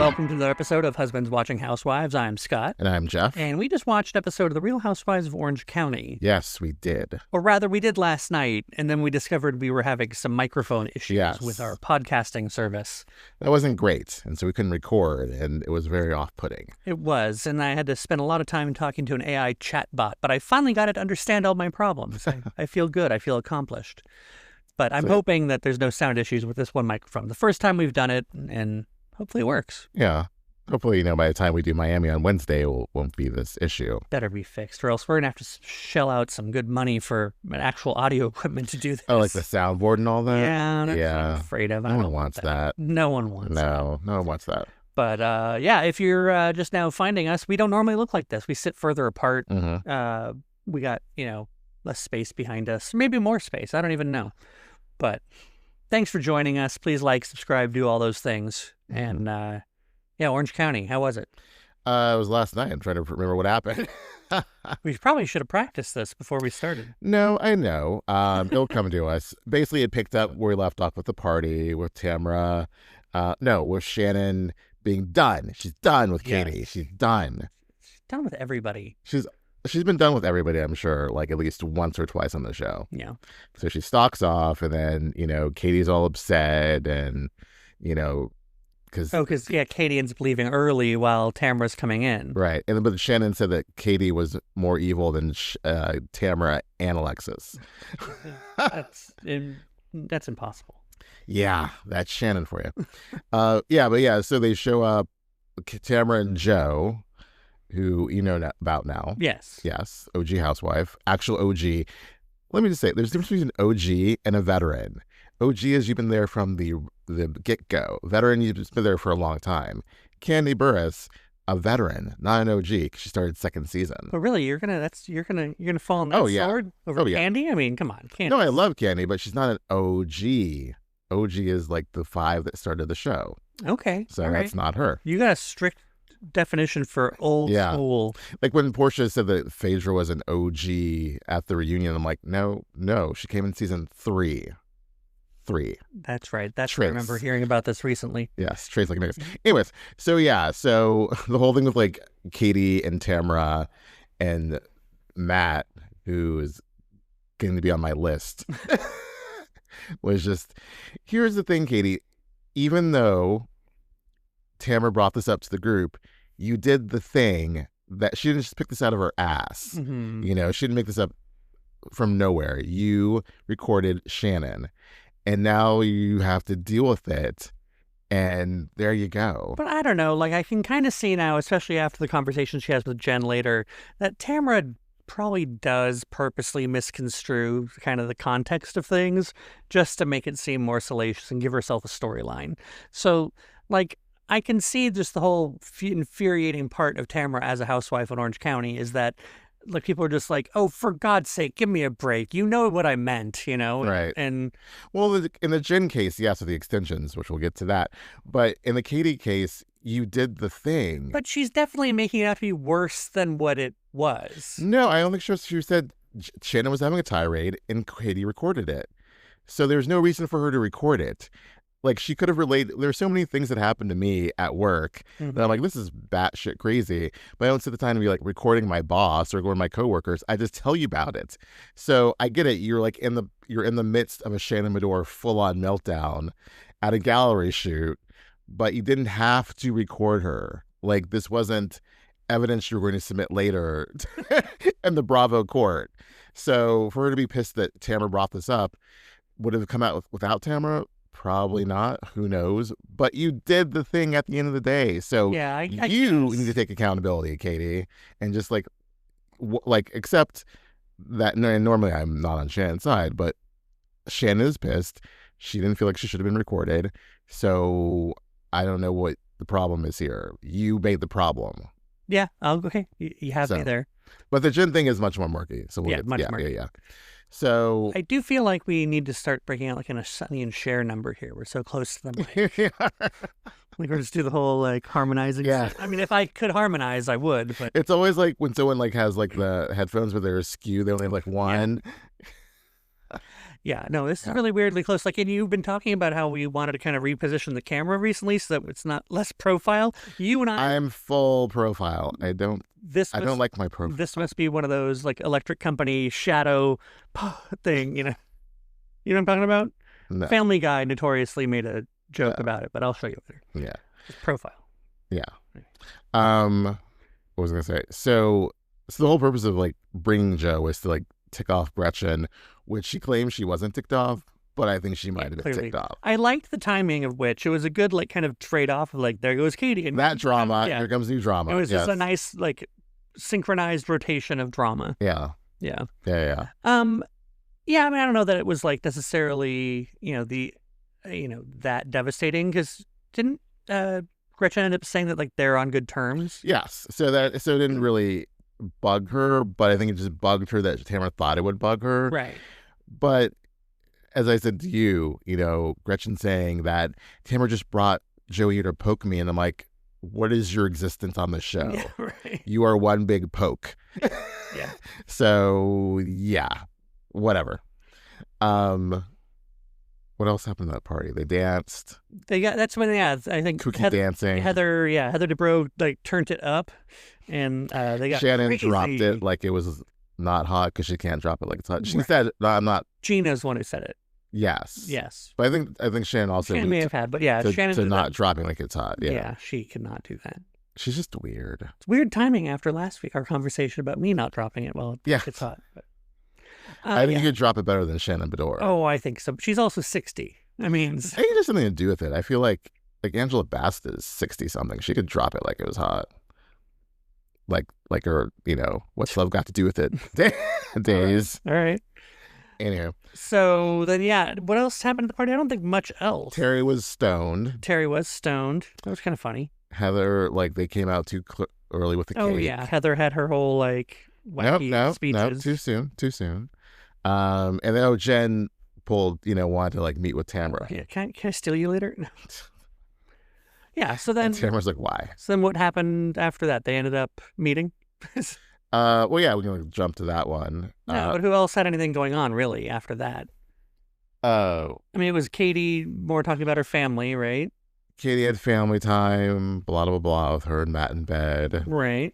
welcome to another episode of Husbands Watching Housewives. I'm Scott. And I'm Jeff. And we just watched an episode of The Real Housewives of Orange County. Yes, we did. Or rather, we did last night, and then we discovered we were having some microphone issues with our podcasting service. That wasn't great, and so we couldn't record, and it was very off-putting. It was, and I had to spend a lot of time talking to an AI chatbot, but I finally got it to understand all my problems. I feel good. I feel accomplished. But I'm hoping that there's no sound issues with this one microphone. The first time we've done it, and hopefully it works. Yeah. Hopefully, by the time we do Miami on Wednesday, it won't be this issue. Better be fixed, or else we're going to have to shell out some good money for an actual audio equipment to do this. Oh, like the soundboard and all that? Yeah, that's what I'm afraid of. No one wants that. No one wants that. No one wants that. But, yeah, if you're just now finding us, we don't normally look like this. We sit further apart. Mm-hmm. We got, less space behind us. Maybe more space. I don't even know. But thanks for joining us. Please like, subscribe, do all those things. And, yeah, Orange County, how was it? It was last night. I'm trying to remember what happened. We probably should have practiced this before we started. No, I know. It'll come to us. Basically, it picked up where we left off with the party, with Tamra. With Shannon being done. She's done with Katie. Yes. She's done. She's done with everybody. She's been done with everybody, I'm sure, like at least once or twice on the show. Yeah. So she stalks off, and then, Katie's all upset, and, because... Oh, because, Katie ends up leaving early while Tamra's coming in. Right. But Shannon said that Katie was more evil than Tamra and Alexis. That's impossible. Yeah, that's Shannon for you. So they show up, Tamra and Joe, who you know about now. Yes. Yes, OG housewife, actual OG. Let me just say, there's a difference between an OG and a veteran. OG is you've been there from the get-go. Veteran, you've been there for a long time. Kandi Burruss, a veteran, not an OG, because she started second season. But really, you're gonna fall on that sword over Kandi? I mean, come on, Kandi. No, I love Kandi, but she's not an OG. OG is like the 5 that started the show. Okay, so that's not her. You got a strict definition for old school. Like when Portia said that Phaedra was an OG at the reunion, I'm like, no, she came in season 3. That's right. I remember hearing about this recently. Yes, Trace like niggas. Anyways, so the whole thing with like Katie and Tamra and Matt, who is going to be on my list, was just, here's the thing, Katie, even though Tamra brought this up to the group, you did the thing that she didn't just pick this out of her ass. Mm-hmm. She didn't make this up from nowhere. You recorded Shannon, and now you have to deal with it. And there you go. But I don't know. Like, I can kind of see now, especially after the conversation she has with Jen later, that Tamra probably does purposely misconstrue kind of the context of things just to make it seem more salacious and give herself a storyline. So, like, I can see just the whole infuriating part of Tamra as a housewife in Orange County is that, like, people are just like, oh, for God's sake, give me a break. You know what I meant, Right. And well, in the Jen case, yes, with the extensions, which we'll get to that. But in the Katie case, you did the thing. But she's definitely making it out to be worse than what it was. No, I don't think she said Shannon was having a tirade and Katie recorded it. So there's no reason for her to record it. Like, she could have relayed. There's so many things that happened to me at work that I'm like, this is batshit crazy. But I don't take the time to be like recording my boss or going to my coworkers. I just tell you about it. So I get it. You're like you're in the midst of a Shannon Medore full-on meltdown at a gallery shoot, but you didn't have to record her. Like, this wasn't evidence you were going to submit later in the Bravo court. So for her to be pissed that Tamra brought this up, would it have come out without Tamra? Probably not. Who knows? But you did the thing at the end of the day. So I you guess. need to take accountability, Katie, and just like accept that. And normally I'm not on Shannon's side, but Shannon is pissed. She didn't feel like she should have been recorded. So I don't know what the problem is here. You made the problem. Yeah. Okay. You have me there. But the Jen thing is much more murky. So much murky. Yeah. So I do feel like we need to start breaking out like in a Sonny and Cher number here. We're so close to them. Like, we're just do the whole like harmonizing. Yeah. I mean, if I could harmonize, I would. But it's always like when someone like has like the headphones where they're askew, they only have like one. Yeah, no, this is really weirdly close. Like, and you've been talking about how we wanted to kind of reposition the camera recently so that it's not less profile. You and I'm full profile. I don't like my profile. This must be one of those like electric company shadow thing, you know. You know what I'm talking about? No. Family Guy notoriously made a joke about it, but I'll show you later. Yeah. It's profile. Yeah. What was I gonna say? So the whole purpose of like bringing Joe was to like tick off Gretchen, which she claims she wasn't ticked off, but I think she might have been ticked off. I liked the timing of which it was a good like kind of trade off of like there goes Katie and that drama. Here comes new drama. It was just a nice like synchronized rotation of drama. Yeah. Yeah. Yeah. Yeah, I mean, I don't know that it was like necessarily, that devastating because didn't Gretchen end up saying that like they're on good terms? Yes. So it didn't really bug her, but I think it just bugged her that Tamra thought it would bug her. Right. But as I said to you, Gretchen saying that Tamra just brought Joey here to poke me, and I'm like, what is your existence on the show? Yeah, right. You are one big poke. Yeah. So yeah. Whatever. What else happened at that party? They danced. That's when I think cookie dancing. Heather Dubrow like turned it up, and they got Shannon crazy. dropped it like it was not hot because she can't drop it like it's hot. She said, "No, I'm not." Gina's the one who said it. Yes. But I think Shannon also may have had, but Shannon to not dropping like it's hot. Yeah, she could not do that. She's just weird. It's weird timing after last week, our conversation about me not dropping it while it's hot. But. I think you could drop it better than Shannon Bedore. Oh, I think so. She's also 60. I mean, I think it has something to do with it. I feel like Angela Bassett is 60 something. She could drop it like it was hot. Like her, what's love got to do with it? Days. All right. Anyway. So then, what else happened at the party? I don't think much else. Terry was stoned. That was kind of funny. Heather, they came out too early with the cake. Oh yeah, Heather had her whole wacky speeches. Nope, too soon. And then Jen pulled, wanted to meet with Tamra. Yeah, can I steal you later? No. Yeah, so then and Tamra's like, why? So then what happened after that? They ended up meeting. Well, yeah, we're gonna jump to that one. No, but who else had anything going on really after that? Oh, I mean, it was Katie more talking about her family, right? Katie had family time, blah blah blah, with her and Matt in bed. Right.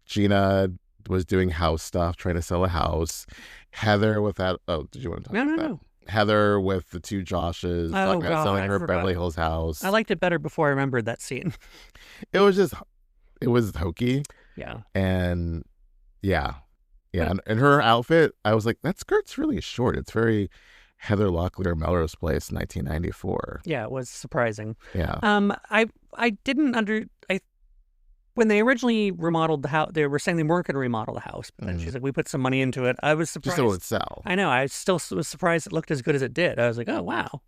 Gina was doing house stuff, trying to sell a house. Heather with that. Oh, did you want to talk about that? No. Heather with the two Joshes talking about selling her Beverly Hills house. I liked it better before I remembered that scene. It was hokey. Yeah. And yeah. And her outfit, I was like, that skirt's really short. It's very Heather Locklear Melrose Place, 1994. Yeah, it was surprising. Yeah. I didn't when they originally remodeled the house, they were saying they weren't going to remodel the house, but then she's like, we put some money into it. I was surprised. Just so it would sell. I know. I still was surprised it looked as good as it did. I was like, oh, wow.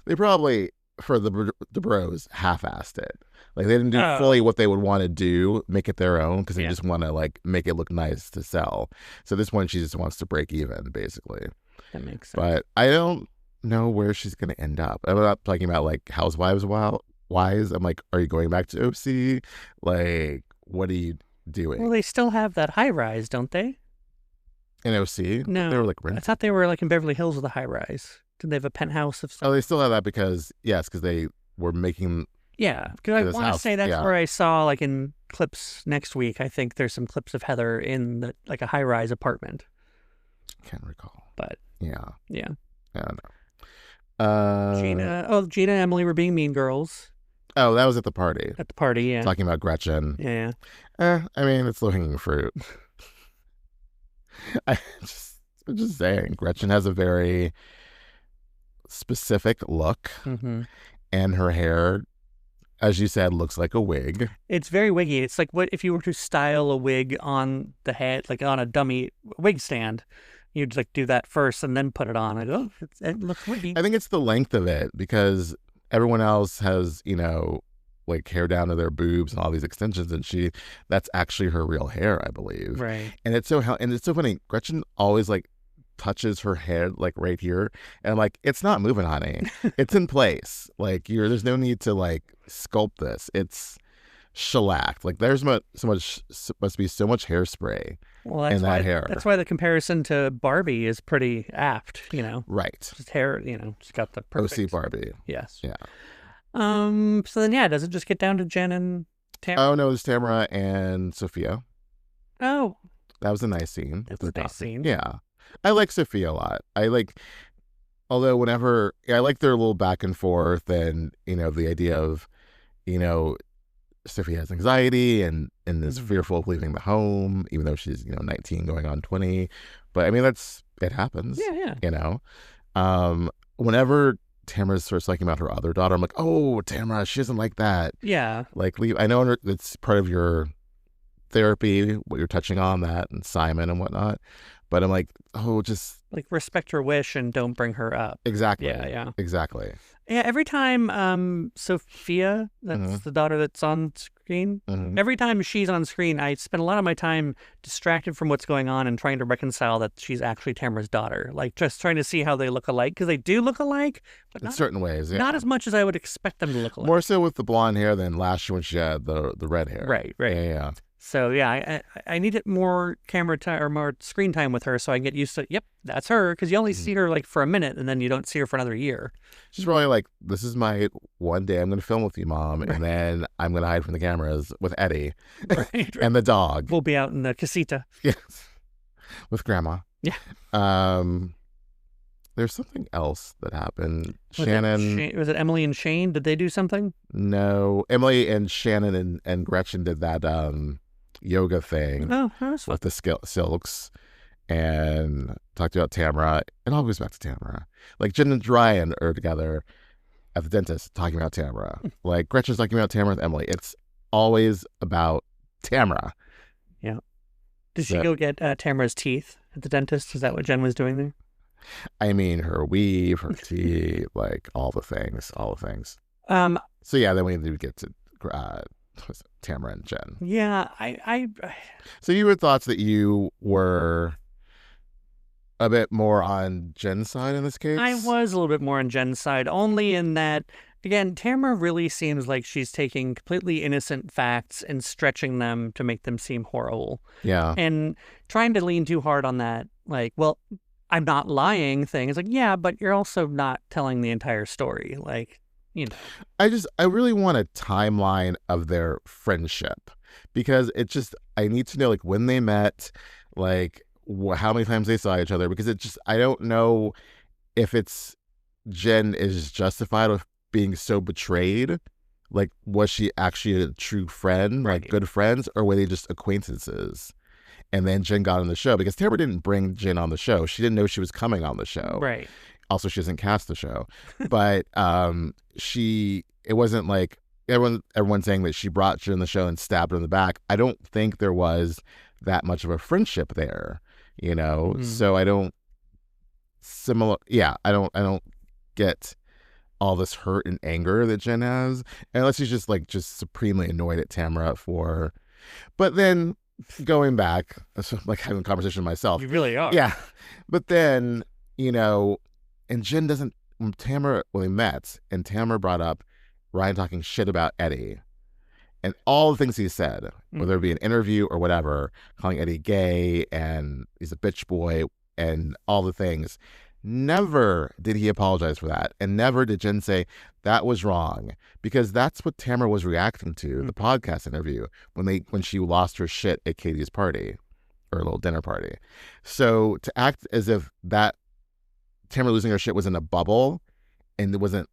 They probably, for the bros, half-assed it. They didn't do fully what they would want to do, make it their own, because they just want to, make it look nice to sell. So this one, she just wants to break even, basically. That makes sense. But I don't know where she's going to end up. I'm not talking about, Housewives wise. I'm like, are you going back to OC? What are you doing? Well, they still have that high rise, don't they? In OC? No. They were I thought they were in Beverly Hills with a high rise. Did they have a penthouse of stuff? Oh, they still have that because they were making. Yeah, because I want to say that's where I saw in clips next week. I think there's some clips of Heather in a high rise apartment. Can't recall. But yeah. I don't know. Gina and Emily were being mean girls. Oh, that was at the party. At the party, yeah. Talking about Gretchen. Yeah. I mean, it's low-hanging fruit. I'm just saying, Gretchen has a very specific look, and her hair, as you said, looks like a wig. It's very wiggy. It's like what if you were to style a wig on the head, on a dummy wig stand. You'd do that first and then put it on. It looks wiggy. I think it's the length of it because everyone else has, hair down to their boobs and all these extensions, and that's actually her real hair, I believe. Right. And it's so funny. Gretchen always touches her head right here, and it's not moving, honey. It's in place. There's no need to sculpt this. It's shellacked. Like there's must be so much hairspray Well, in that hair. that's why the comparison to Barbie is pretty apt, Right. Just hair, she's got the perfect. OC Barbie. Yes. Yeah. So then, yeah, does it just get down to Jenn and Tamra? Oh, no, it's Tamra and Sophia. Oh. That was a nice scene. That was a nice scene. Yeah. I like Sophia a lot. Although whenever, I like their little back and forth and, the idea of, Sophia has anxiety and is fearful of leaving the home, even though she's, 19 going on 20. But I mean, it happens. Yeah. Whenever Tamra starts talking about her other daughter, I'm like, oh, Tamra, she isn't like that. Yeah. Like, leave. I know it's part of your therapy, what you're touching on that and Simon and whatnot. But I'm like, oh, just like respect her wish and don't bring her up. Exactly. Yeah. Exactly. Yeah, every time Sophia, that's the daughter that's on screen, every time she's on screen, I spend a lot of my time distracted from what's going on and trying to reconcile that she's actually Tamra's daughter. Like, just trying to see how they look alike, because they do look alike, but in certain ways, yeah. Not as much as I would expect them to look alike. More so with the blonde hair than last year when she had the red hair. Right. Yeah. So, yeah, I needed more camera time or more screen time with her so I get used to, yep, that's her, because you only see her like for a minute and then you don't see her for another year. She's probably like, this is my one day I'm going to film with you, Mom, and then I'm going to hide from the cameras with Eddie and the dog. We'll be out in the casita. Yes, with Grandma. Yeah. There's something else that happened. Was it Emily and Shane? Did they do something? No, Emily and Shannon and Gretchen did that yoga thing with the silks and talked about Tamra. It all goes back to Tamra. Like Jen and Ryan are together at the dentist talking about Tamra. Like Gretchen's talking about Tamra with Emily. It's always about Tamra. Yeah. Did she go get Tamra's teeth at the dentist? Is that what Jen was doing there? I mean, her weave, her teeth, like all the things. So yeah, then we need to get to Tamra and Jen. Yeah, So you had thoughts that you were a bit more on Jen's side in this case? I was a little bit more on Jen's side, only in that, again, Tamra really seems like she's taking completely innocent facts and stretching them to make them seem horrible. Yeah. And trying to lean too hard on that, like, well, I'm not lying thing. It's like, yeah, but you're also not telling the entire story. Like, I really want a timeline of their friendship, because I need to know, like, when they met, like, how many times they saw each other, because I don't know if Jen is justified with being so betrayed. Like, was she actually a true friend, like good friends, or were they just acquaintances? And then Jen got on the show, because Tamra didn't bring Jen on the show. She didn't know she was coming on the show. Right. Also, she doesn't cast the show, but it wasn't like everyone saying that she brought Jen on the show and stabbed her in the back. I don't think there was that much of a friendship there, So I don't I don't get all this hurt and anger that Jen has, unless she's just supremely annoyed at Tamra for. But then going back, like having a conversation with myself, you really are. Yeah, but then and Jen doesn't. When they met, and Tamra brought up Ryan talking shit about Eddie, and all the things he said, whether it be an interview or whatever, calling Eddie gay and he's a bitch boy and all the things. Never did he apologize for that, and never did Jen say that was wrong, because that's what Tamra was reacting to the podcast interview when she lost her shit at Katie's party, or a little dinner party. So to act as if that Tamra losing her shit was in a bubble and it wasn't,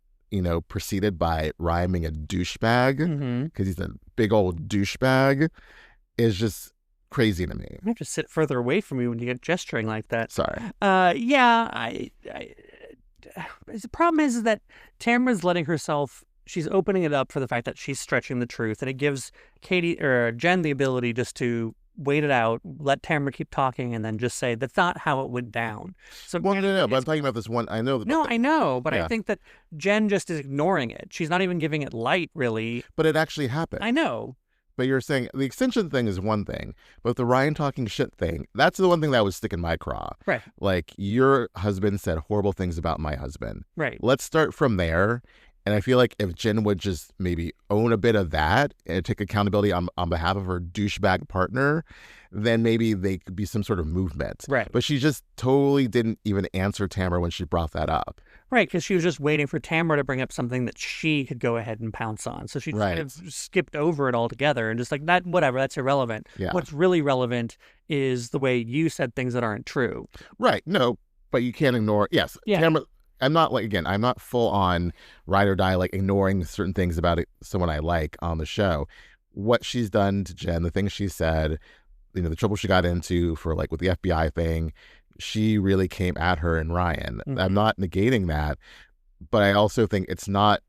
preceded by Ryan being a douchebag, because he's a big old douchebag, is just crazy to me. I have to sit further away from you when you get gesturing like that. Sorry. Yeah, the problem is that Tamra's letting herself, she's opening it up for the fact that she's stretching the truth, and it gives Jen the ability just to wait it out, let Tamra keep talking, and then just say, that's not how it went down. So, no, but I'm talking about this one. I know. I know, but I think that Jen just is ignoring it. She's not even giving it light, really. But it actually happened. I know. But you're saying the extension thing is one thing, but the Ryan talking shit thing, that's the one thing that would stick in my craw. Right. Like, your husband said horrible things about my husband. Right. Let's start from there, And I feel like if Jen would just maybe own a bit of that and take accountability on behalf of her douchebag partner, then maybe they could be some sort of movement. Right. But she just totally didn't even answer Tamra when she brought that up. Right, because she was just waiting for Tamra to bring up something that she could go ahead and pounce on. So she kind of skipped over it altogether and just like, that, whatever, that's irrelevant. Yeah. What's really relevant is the way you said things that aren't true. Right. No, but you can't ignore. Yes. Yeah. Tamra, I'm not full on ride or die, like ignoring certain things about someone I like on the show. What she's done to Jen, the things she said, the trouble she got into for like with the FBI thing, she really came at her and Ryan. Mm-hmm. I'm not negating that, but I also think it's not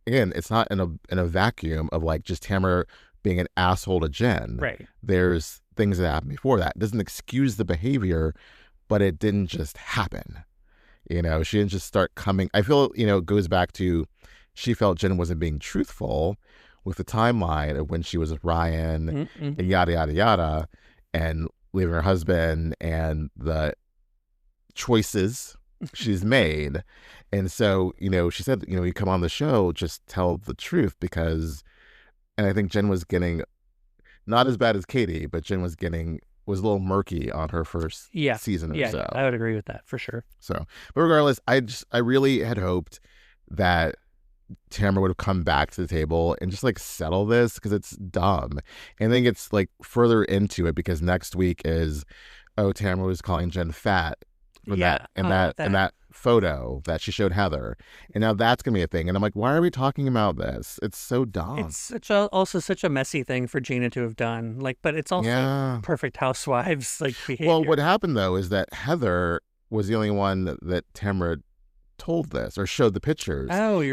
in a vacuum of like just Tamra being an asshole to Jen. Right. There's things that happened before that. It doesn't excuse the behavior, but it didn't just happen. She didn't just start coming. I feel, it goes back to she felt Jen wasn't being truthful with the timeline of when she was with Ryan and yada, yada, yada, and leaving her husband and the choices she's made. And so, she said, you come on the show, just tell the truth and I think Jen was getting not as bad as Katie, but Jen was a little murky on her first season or so. Yeah, I would agree with that for sure. So, but regardless, I really had hoped that Tamra would have come back to the table and just like settle this because it's dumb. And then gets like further into it because next week is, Tamra was calling Jen fat for that photo that she showed Heather, and now that's gonna be a thing. And I'm like, why are we talking about this? It's so dumb. It's also such a messy thing for Gina to have done. Like, but it's also perfect Housewives like behavior. Well, what happened though is that Heather was the only one that Tamra told this or showed the pictures.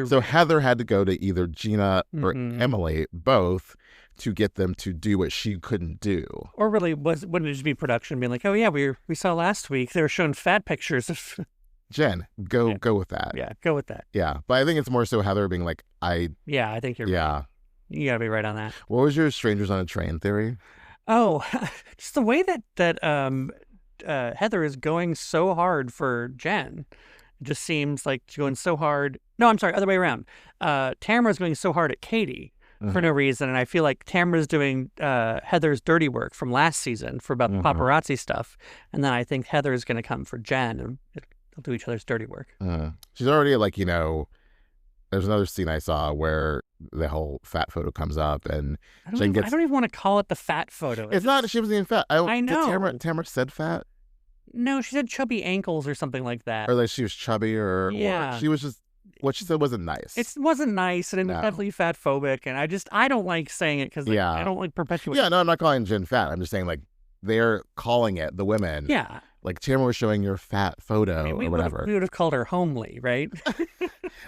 So Heather had to go to either Gina or Emily, both, to get them to do what she couldn't do. Or really, wouldn't it just be production being like, oh yeah, we saw last week they were showing fat pictures of Jen, go with that. Yeah, go with that. Yeah, but I think it's more so Heather being like, I think you're right. You gotta be right on that. What was your strangers on a train theory? Oh, just the way that Heather is going so hard for Jen. It just seems like she's going so hard. No, I'm sorry, other way around. Tamra's going so hard at Katie for no reason, and I feel like Tamra's doing Heather's dirty work from last season for about the paparazzi stuff, and then I think Heather's going to come for Jen, and they'll do each other's dirty work. She's already like, there's another scene I saw where the whole fat photo comes up, and I don't even want to call it the fat photo. It's not. She wasn't even fat. I know. Tamra said fat. No, she said chubby ankles or something like that. Or like she was chubby, or she was just, what she said wasn't nice. It wasn't nice, and it was definitely fat phobic, and I don't like saying it because I don't like perpetuate. Yeah, no, I'm not calling Jen fat. I'm just saying like they're calling it, the women. Yeah. Like Tamra was showing your fat photo or whatever. We would have called her homely, right?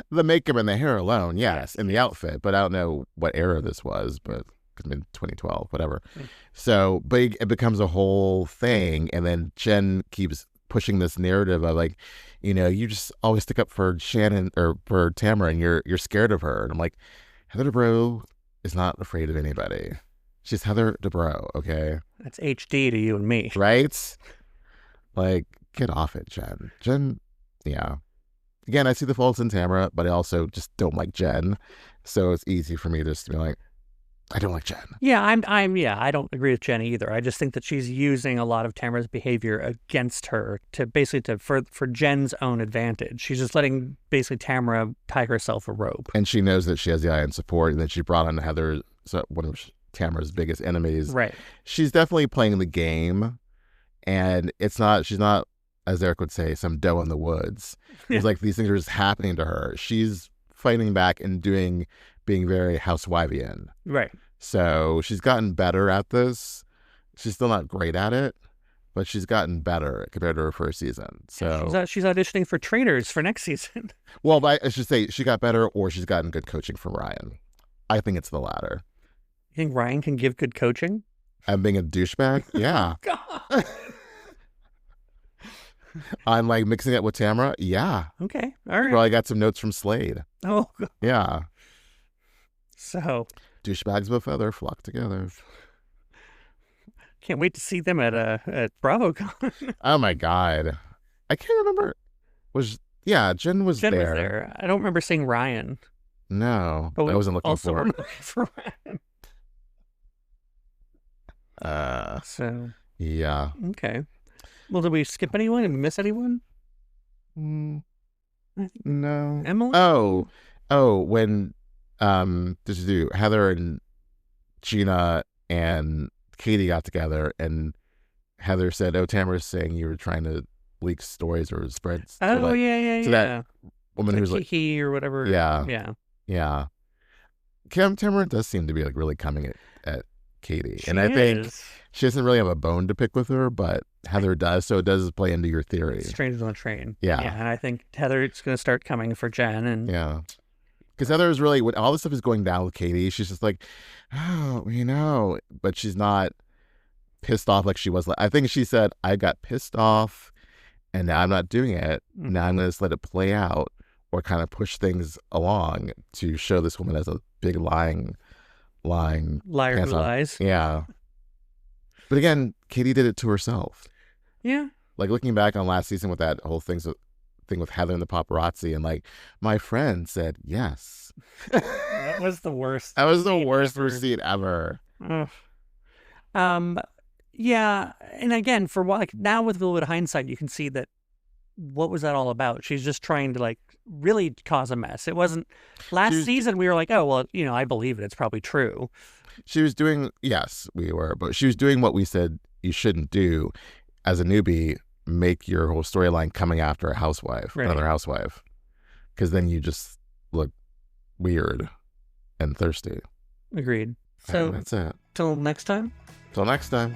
The makeup and the hair alone, yes, and the outfit, but I don't know what era this was, but it's been 2012, whatever. So, but it becomes a whole thing, and then Jen keeps pushing this narrative of like, you just always stick up for Shannon or for Tamra, and you're scared of her. And I'm like, Heather Dubrow is not afraid of anybody. She's Heather Dubrow, okay? That's HD to you and me, right? Like, get off it, Jen. Jen, yeah. Again, I see the faults in Tamra, but I also just don't like Jen, so it's easy for me just to be like, I don't like Jen. Yeah, I don't agree with Jen either. I just think that she's using a lot of Tamra's behavior against her to basically for Jen's own advantage. She's just letting basically Tamra tie herself a rope. And she knows that she has the audience support, and then she brought on Heather, one of Tamra's biggest enemies. Right. She's definitely playing the game, and she's not, as Eric would say, some doe in the woods. It's like these things are just happening to her. She's fighting back and being very housewivian. Right. So she's gotten better at this. She's still not great at it, but she's gotten better compared to her first season. So she's auditioning for trainers for next season. Well, I should say she got better, or she's gotten good coaching from Ryan. I think it's the latter. You think Ryan can give good coaching? I'm being a douchebag? Yeah. God. I'm like mixing it with Tamra? Yeah. Okay. All right. Well, I got some notes from Slade. Oh, God. Yeah. So. Douchebags of a feather flock together. Can't wait to see them at BravoCon. Oh, my God. I can't remember. Jen was there. I don't remember seeing Ryan. No, But I wasn't looking also for we're it. looking for one. So Yeah. okay. Well, did we skip anyone? Did we miss anyone? No. Emily? When Heather and Gina and Katie got together, and Heather said, "Oh, Tamara's saying you were trying to leak stories or spreads." Oh, yeah. That woman who's like, Kiki or whatever. Yeah. Tamara does seem to be like really coming at Katie, and I think she doesn't really have a bone to pick with her, but Heather does, so it does play into your theory. Strangers on the Train. Yeah, and I think Heather's going to start coming for Jen, and because Heather is really, when all this stuff is going down with Katie, she's just like, oh, but she's not pissed off like she was. I think she said, I got pissed off, and now I'm not doing it. Mm-hmm. Now I'm going to just let it play out, or kind of push things along to show this woman as a big lying liar who lies. Yeah. But again, Katie did it to herself. Yeah. Like looking back on last season with that whole thing with Heather and the paparazzi, and like my friend said yes. That was the worst. That was the worst receipt ever. Yeah, and again, for what, like, now with a little bit of hindsight, you can see that what was that all about? She's just trying to like really cause a mess. It wasn't last season. We were like, oh well, I believe it. It's probably true. She was doing, yes, we were, but she was doing what we said you shouldn't do as a newbie. Make your whole storyline coming after a housewife, another housewife, because then you just look weird and thirsty. Agreed. So that's it. Till next time. Till next time.